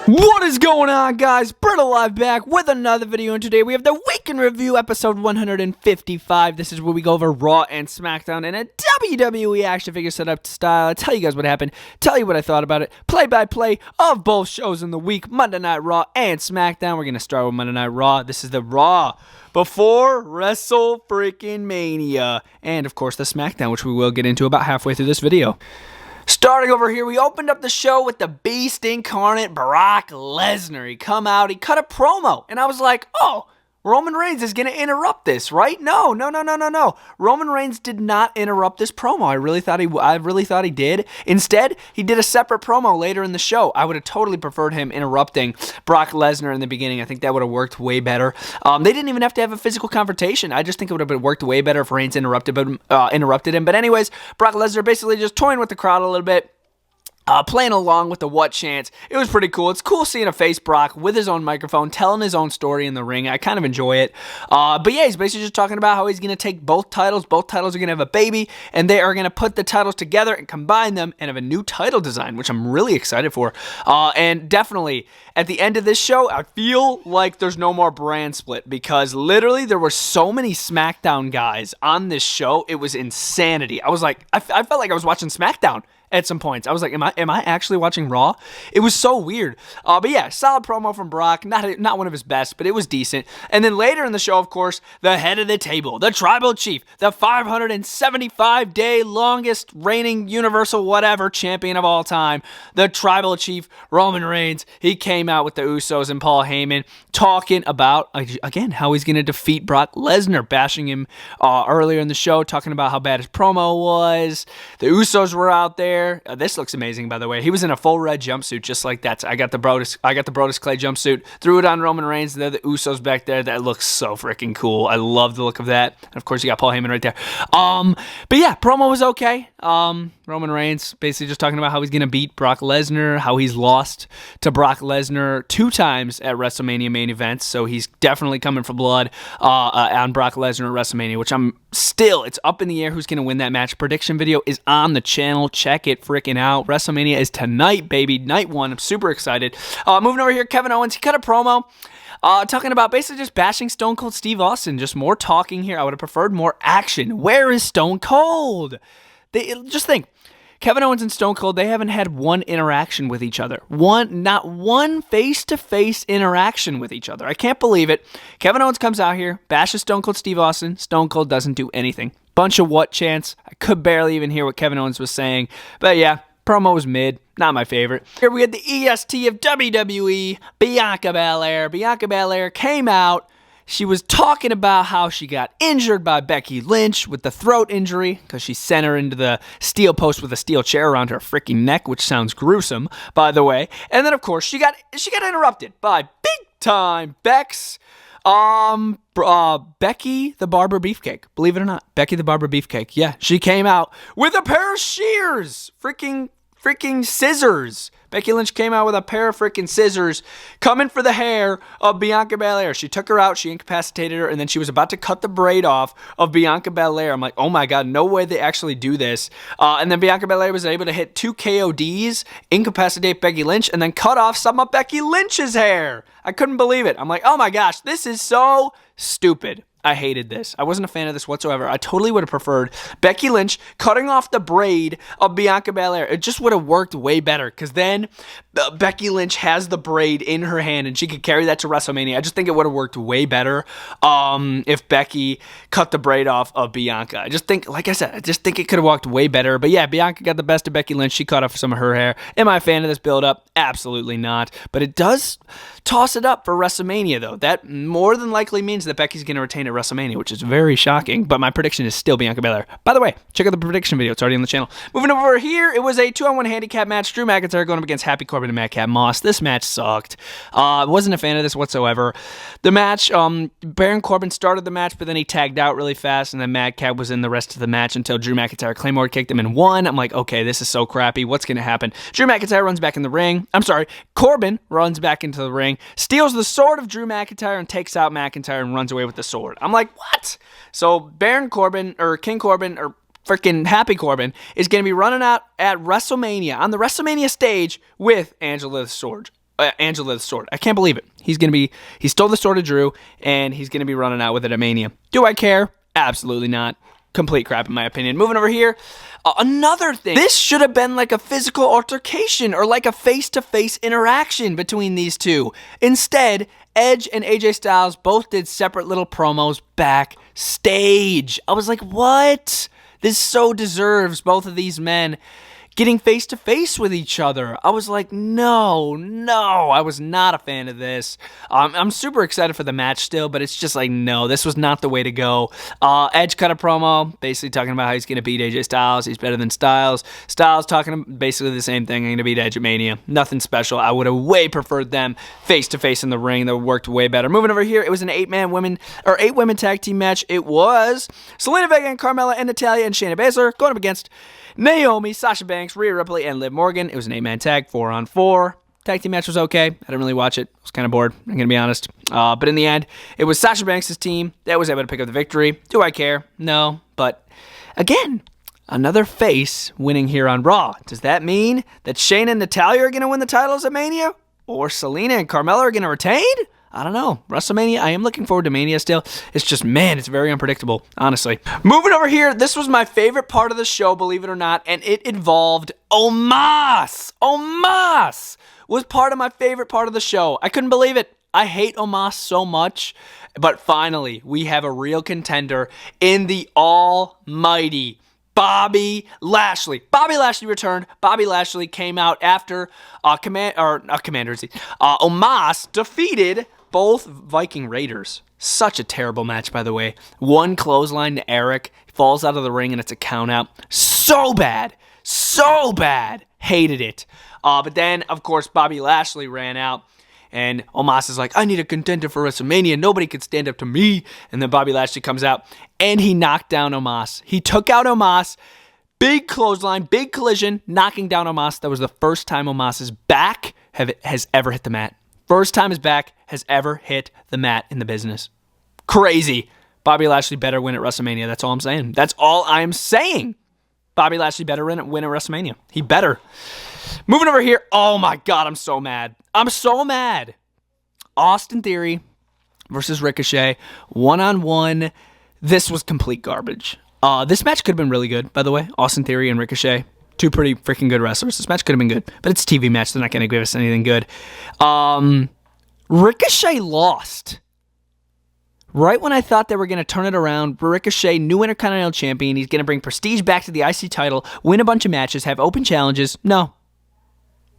What is going on, guys? BrettO Live back with another video, and today we have the Week in Review, episode 155. This is where we go over Raw and SmackDown in a WWE action figure setup style. I tell you guys what happened, tell you what I thought about it, play-by-play of both shows in the week, Monday Night Raw and SmackDown. We're going to start with Monday Night Raw. This is the Raw before WrestleFreaking-Mania, and of course the SmackDown, which we will get into about halfway through this video. Starting over here, we opened up the show with the Beast Incarnate, Brock Lesnar. He come out, he cut a promo, and I was like, oh, Roman Reigns is going to interrupt this, right? No. Roman Reigns did not interrupt this promo. I really thought he did. Instead, he did a separate promo later in the show. I would have totally preferred him interrupting Brock Lesnar in the beginning. I think that would have worked way better. They didn't even have to have a physical confrontation. I just think it would have worked way better if Reigns interrupted him. But anyways, Brock Lesnar basically just toying with the crowd a little bit. Playing along with the what chants. It was pretty cool. It's cool seeing a face Brock with his own microphone, telling his own story in the ring. I kind of enjoy it. But yeah, he's basically just talking about how he's going to take both titles. Both titles are going to have a baby, and they are going to put the titles together and combine them and have a new title design, which I'm really excited for. And definitely, at the end of this show, I feel like there's no more brand split, because literally there were so many SmackDown guys on this show. It was insanity. I was like, I felt like I was watching SmackDown at some points. I was like, am I actually watching Raw? It was so weird. But yeah, solid promo from Brock. Not one of his best, but it was decent. And then later in the show, of course, the head of the table, the Tribal Chief, the 575-day longest reigning Universal whatever champion of all time, the Tribal Chief, Roman Reigns. He came out with the Usos and Paul Heyman talking about, again, how he's going to defeat Brock Lesnar, bashing him earlier in the show, talking about how bad his promo was. The Usos were out there. This looks amazing, by the way. He was in a full red jumpsuit, just like that. I got the Brodus Clay jumpsuit, threw it on Roman Reigns. They're the Usos back there. That looks so freaking cool. I love the look of that. And of course, you got Paul Heyman right there. But yeah, promo was okay. Roman Reigns basically just talking about how he's going to beat Brock Lesnar, how he's lost to Brock Lesnar 2 times at WrestleMania main events, so he's definitely coming for blood on Brock Lesnar at WrestleMania, which it's up in the air who's going to win that match. Prediction video is on the channel. Check it freaking out. WrestleMania is tonight, baby. Night 1. I'm super excited. Moving over here, Kevin Owens, he cut a promo talking about basically just bashing Stone Cold Steve Austin. Just more talking here. I would have preferred more action. Where is Stone Cold? Just think. Kevin Owens and Stone Cold, they haven't had one interaction with each other. Not one face-to-face interaction with each other. I can't believe it. Kevin Owens comes out here, bashes Stone Cold Steve Austin. Stone Cold doesn't do anything. Bunch of what chants. I could barely even hear what Kevin Owens was saying. But yeah, promo was mid. Not my favorite. Here we had the EST of WWE, Bianca Belair. Bianca Belair came out. She was talking about how she got injured by Becky Lynch with the throat injury because she sent her into the steel post with a steel chair around her freaking neck, which sounds gruesome, by the way. And then, of course, she got interrupted by big-time Bex. Becky the Barber Beefcake. Believe it or not, Becky the Barber Beefcake. Yeah, she came out with a pair of shears. Freaking scissors. Becky Lynch came out with a pair of freaking scissors coming for the hair of Bianca Belair. She took her out, she incapacitated her, and then she was about to cut the braid off of Bianca Belair. I'm like, oh my god, no way they actually do this. And then Bianca Belair was able to hit 2 KODs, incapacitate Becky Lynch, and then cut off some of Becky Lynch's hair. I couldn't believe it. I'm like, oh my gosh, this is so stupid. I hated this. I wasn't a fan of this whatsoever. I totally would have preferred Becky Lynch cutting off the braid of Bianca Belair. It just would have worked way better, because then Becky Lynch has the braid in her hand and she could carry that to WrestleMania. I just think it would have worked way better if Becky cut the braid off of Bianca. I just think, like I said, it could have walked way better. But yeah, Bianca got the best of Becky Lynch. She cut off some of her hair. Am I a fan of this build-up? Absolutely not. But it does toss it up for WrestleMania, though. That more than likely means that Becky's going to retain at WrestleMania, which is very shocking, but my prediction is still Bianca Belair. By the way, check out the prediction video. It's already on the channel. Moving over here, it was a 2-on-1 handicap match. Drew McIntyre going up against Happy Corbin and Madcap Moss. This match sucked. Wasn't a fan of this whatsoever. The match, Baron Corbin started the match, but then he tagged out really fast, and then Madcap was in the rest of the match until Drew McIntyre Claymore kicked him and won. I'm like, okay, this is so crappy. What's going to happen? Drew McIntyre runs back in the ring. Corbin runs back into the ring, steals the sword of Drew McIntyre, and takes out McIntyre and runs away with the sword. I'm like, what? So Baron Corbin, or King Corbin, or freaking Happy Corbin is going to be running out at WrestleMania, on the WrestleMania stage, with Angela the Sword. Angela the sword. I can't believe it. He stole the sword of Drew, and he's going to be running out with it at Mania. Do I care? Absolutely not. Complete crap in my opinion. Moving over here, another thing. This should have been like a physical altercation or like a face-to-face interaction between these two. Instead, Edge and AJ Styles both did separate little promos backstage. I was like, what? This so deserves both of these men getting face-to-face with each other. I was like, no, I was not a fan of this. I'm super excited for the match still, but it's just like, no, this was not the way to go. Edge cut a promo, basically talking about how he's going to beat AJ Styles. He's better than Styles. Styles talking basically the same thing. I'm going to beat Edge at Mania. Nothing special. I would have way preferred them face-to-face in the ring. That worked way better. Moving over here, it was an 8-women tag team match. It was Zelina Vega and Carmella and Natalya and Shayna Baszler going up against Naomi, Sasha Banks, Rhea Ripley, and Liv Morgan. It was an 8-man tag, 4-on-4. Tag team match was okay. I didn't really watch it. I was kind of bored, I'm going to be honest. But in the end, it was Sasha Banks' team that was able to pick up the victory. Do I care? No. But again, another face winning here on Raw. Does that mean that Shayna and Natalya are going to win the titles at Mania? Or Zelina and Carmella are going to retain? I don't know. WrestleMania, I am looking forward to Mania still. It's just, man, it's very unpredictable, honestly. Moving over here, this was my favorite part of the show, believe it or not, and it involved Omos. Omos was part of my favorite part of the show. I couldn't believe it. I hate Omos so much, but finally, we have a real contender in the almighty Bobby Lashley. Bobby Lashley returned. Bobby Lashley came out after Omos defeated both Viking Raiders. Such a terrible match, by the way. One clothesline to Eric. Falls out of the ring and it's a count out. So bad. So bad. Hated it. But then, of course, Bobby Lashley ran out. And Omos is like, I need a contender for WrestleMania. Nobody could stand up to me. And then Bobby Lashley comes out and he knocked down Omos. He took out Omos. Big clothesline, big collision, knocking down Omos. That was the first time Omos's back has ever hit the mat. First time his back has ever hit the mat in the business. Crazy. Bobby Lashley better win at WrestleMania. That's all I'm saying. That's all I'm saying. Bobby Lashley better win at WrestleMania. He better. Moving over here. Oh my God, I'm so mad. I'm so mad. Austin Theory versus Ricochet. 1-on-1. This was complete garbage. This match could have been really good, by the way. Austin Theory and Ricochet. Two pretty freaking good wrestlers. This match could have been good, but it's a TV match. They're not going to give us anything good. Ricochet lost. Right when I thought they were going to turn it around, Ricochet, new Intercontinental Champion, he's going to bring prestige back to the IC title, win a bunch of matches, have open challenges. No.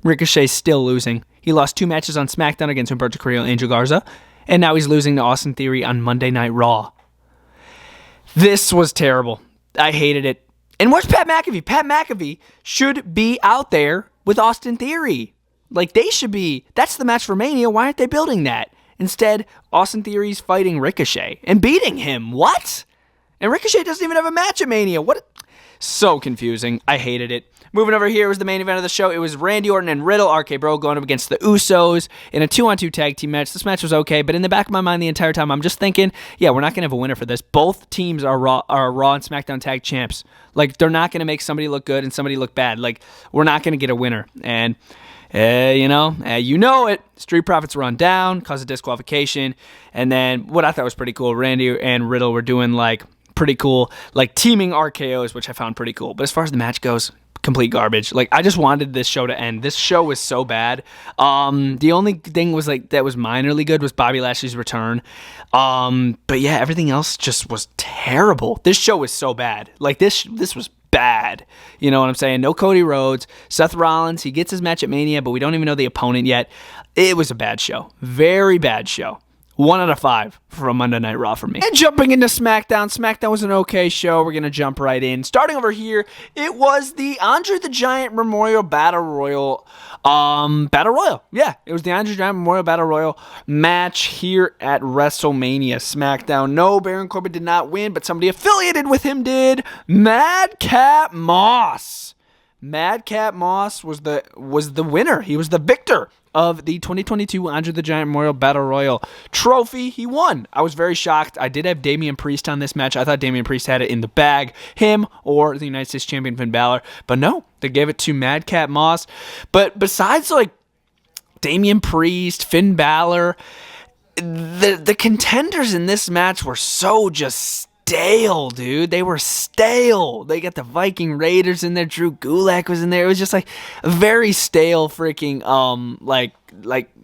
Ricochet's still losing. He lost 2 matches on SmackDown against Humberto Carrillo and Angel Garza, and now he's losing to Austin Theory on Monday Night Raw. This was terrible. I hated it. And where's Pat McAfee? Pat McAfee should be out there with Austin Theory. Like, they should be. That's the match for Mania. Why aren't they building that? Instead, Austin Theory's fighting Ricochet and beating him. What? And Ricochet doesn't even have a match at Mania. What? So confusing. I hated it. Moving over here was the main event of the show. It was Randy Orton and Riddle, RK Bro, going up against the Usos in a 2-on-2 tag team match. This match was okay, but in the back of my mind the entire time, I'm just thinking, yeah, we're not going to have a winner for this. Both teams are Raw and SmackDown tag champs. Like, they're not going to make somebody look good and somebody look bad. Like, we're not going to get a winner. And, you know it. Street Profits run down, cause a disqualification. And then what I thought was pretty cool, Randy and Riddle were doing, like, pretty cool, like, teaming RKOs, which I found pretty cool. But as far as the match goes, complete garbage. Like, I just wanted this show to end. This show was so bad. The only thing was like that was minorly good was Bobby Lashley's return. But yeah, everything else just was terrible. This show was so bad. Like, this was bad. You know what I'm saying? No Cody Rhodes. Seth Rollins, he gets his match at Mania, but we don't even know the opponent yet. It was a bad show. Very bad show. 1 out of 5 for a Monday Night Raw for me. And jumping into SmackDown. SmackDown was an okay show. We're going to jump right in. Starting over here, it was the Andre the Giant Memorial Battle Royal. Yeah, it was the Andre the Giant Memorial Battle Royal match here at WrestleMania. SmackDown. No, Baron Corbin did not win, but somebody affiliated with him did. Madcap Moss. Madcap Moss was the winner. He was the victor of the 2022 Andre the Giant Memorial Battle Royal trophy. He won. I was very shocked. I did have Damian Priest on this match. I thought Damian Priest had it in the bag, him or the United States Champion Finn Balor. But no, they gave it to Madcap Moss. But besides, like, Damian Priest, Finn Balor. The contenders in this match were so just stale, dude. They were stale. They got the Viking Raiders in there. Drew Gulak was in there. It was just like a very stale freaking like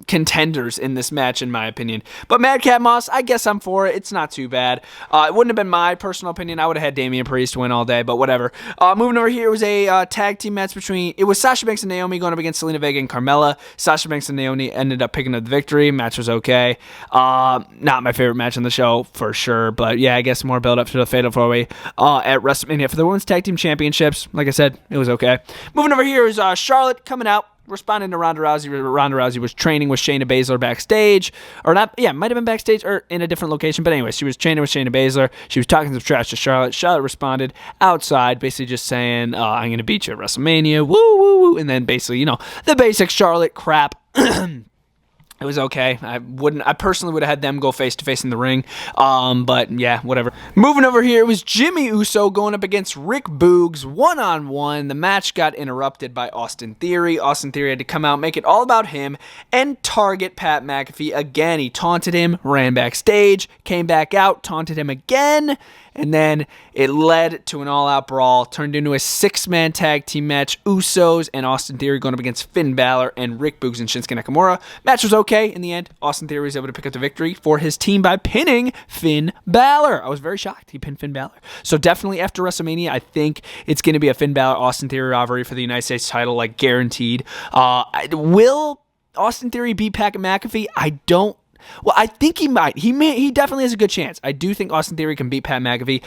contenders in this match, in my opinion. But Madcap Moss, I guess I'm for it. It's not too bad. It wouldn't have been my personal opinion. I would have had Damian Priest win all day, but whatever. Moving over here, it was a tag team match it was Sasha Banks and Naomi going up against Selena Vega and Carmella. Sasha Banks and Naomi ended up picking up the victory. Match was okay. Not my favorite match on the show, for sure, but yeah, I guess more build up to the Fatal 4-Way at WrestleMania for the Women's Tag Team Championships. Like I said, it was okay. Moving over here is Charlotte coming out, responding to Ronda Rousey. Ronda Rousey was training with Shayna Baszler backstage, or not, yeah, might have been backstage or in a different location, but anyway, she was training with Shayna Baszler. She was talking some trash to Charlotte. Charlotte responded outside, basically just saying, I'm going to beat you at WrestleMania, woo, woo, woo, and then basically, the basic Charlotte crap. It was okay. I personally would have had them go face to face in the ring. But yeah, whatever. Moving over here, it was Jimmy Uso going up against Rick Boogs one-on-one. The match got interrupted by Austin Theory. Austin Theory had to come out, make it all about him, and target Pat McAfee again. He taunted him, ran backstage, came back out, taunted him again, and then it led to an all-out brawl, turned into a 6-man tag team match. Usos and Austin Theory going up against Finn Balor and Rick Boogs and Shinsuke Nakamura. Match was okay in the end. Austin Theory was able to pick up the victory for his team by pinning Finn Balor. I was very shocked he pinned Finn Balor. So definitely after WrestleMania, I think it's going to be a Finn Balor-Austin Theory rivalry for the United States title, like guaranteed. Will Austin Theory beat Pat McAfee? I think he might. He definitely has a good chance. I do think Austin Theory can beat Pat McAfee.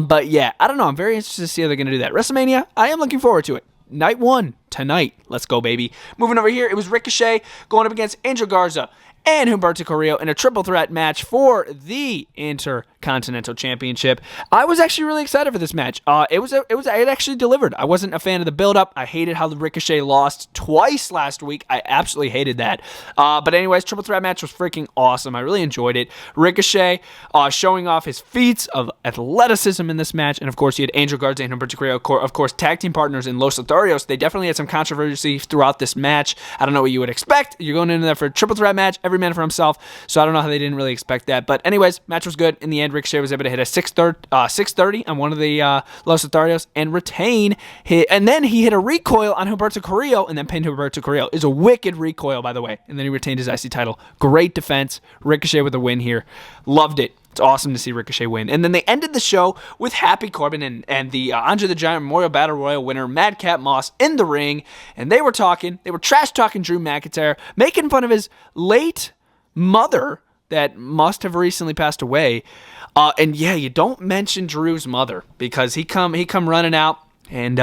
But yeah, I don't know. I'm very interested to see how they're going to do that. WrestleMania, I am looking forward to it. Night 1, tonight. Let's go, baby. Moving over here, it was Ricochet going up against Angel Garza and Humberto Carrillo in a triple threat match for the Intercontinental Championship. I was actually really excited for this match. It actually delivered. I wasn't a fan of the build-up. I hated how the Ricochet lost twice last week. I absolutely hated that. But anyways, triple threat match was freaking awesome. I really enjoyed it. Ricochet showing off his feats of athleticism in this match, and of course, he had Angel Garza and Humberto Carrillo, of course, tag team partners in Los Lotharios. They definitely had some controversy throughout this match. I don't know what you would expect. You're going into there for a triple threat match. Every man for himself, so I don't know how they didn't really expect that. But anyways, match was good. In the end, Ricochet was able to hit a 630 on one of the Los Lotharios and retain and then he hit a recoil on Humberto Carrillo and then pinned Humberto Carrillo. It was a wicked recoil, by the way, and then he retained his IC title. Great defense. Ricochet with a win here. Loved it. It's awesome to see Ricochet win. And then they ended the show with Happy Corbin and the Andre the Giant Memorial Battle Royal winner, Madcap Moss, in the ring. And they were trash-talking Drew McIntyre, making fun of his late mother that must have recently passed away. And yeah, you don't mention Drew's mother because he come running out, and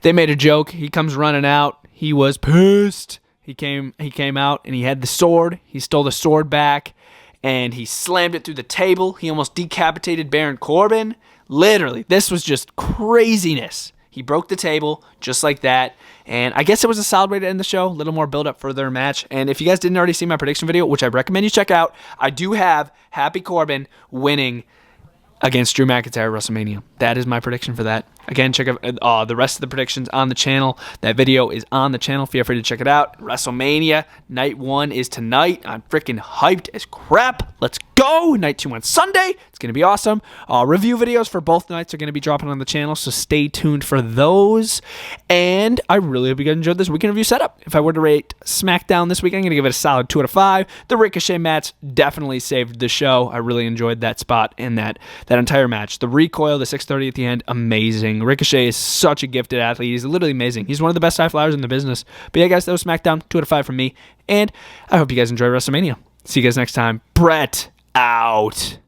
they made a joke. He comes running out. He was pissed. He came out, and he had the sword. He stole the sword back, and he slammed it through the table. He almost decapitated Baron Corbin. Literally, this was just craziness. He broke the table just like that. And I guess it was a solid way to end the show. A little more build up for their match. And if you guys didn't already see my prediction video, which I recommend you check out, I do have Happy Corbin winning against Drew McIntyre at WrestleMania. That is my prediction for that. Again, check out the rest of the predictions on the channel. That video is on the channel. Feel free to check it out. WrestleMania Night 1 is tonight. I'm freaking hyped as crap. Let's go. Night 2 on Sunday. It's going to be awesome. Review videos for both nights are going to be dropping on the channel, so stay tuned for those. And I really hope you guys enjoyed this weekend review setup. If I were to rate SmackDown this week, I'm going to give it a solid 2 out of 5. The Ricochet match definitely saved the show. I really enjoyed that spot and that entire match. The recoil, the 630 at the end, amazing. Ricochet is such a gifted athlete. He's literally amazing. He's one of the best high flyers in the business. But yeah, guys, that was SmackDown. 2 out of 5 from me. And I hope you guys enjoy WrestleMania. See you guys next time. Brett out.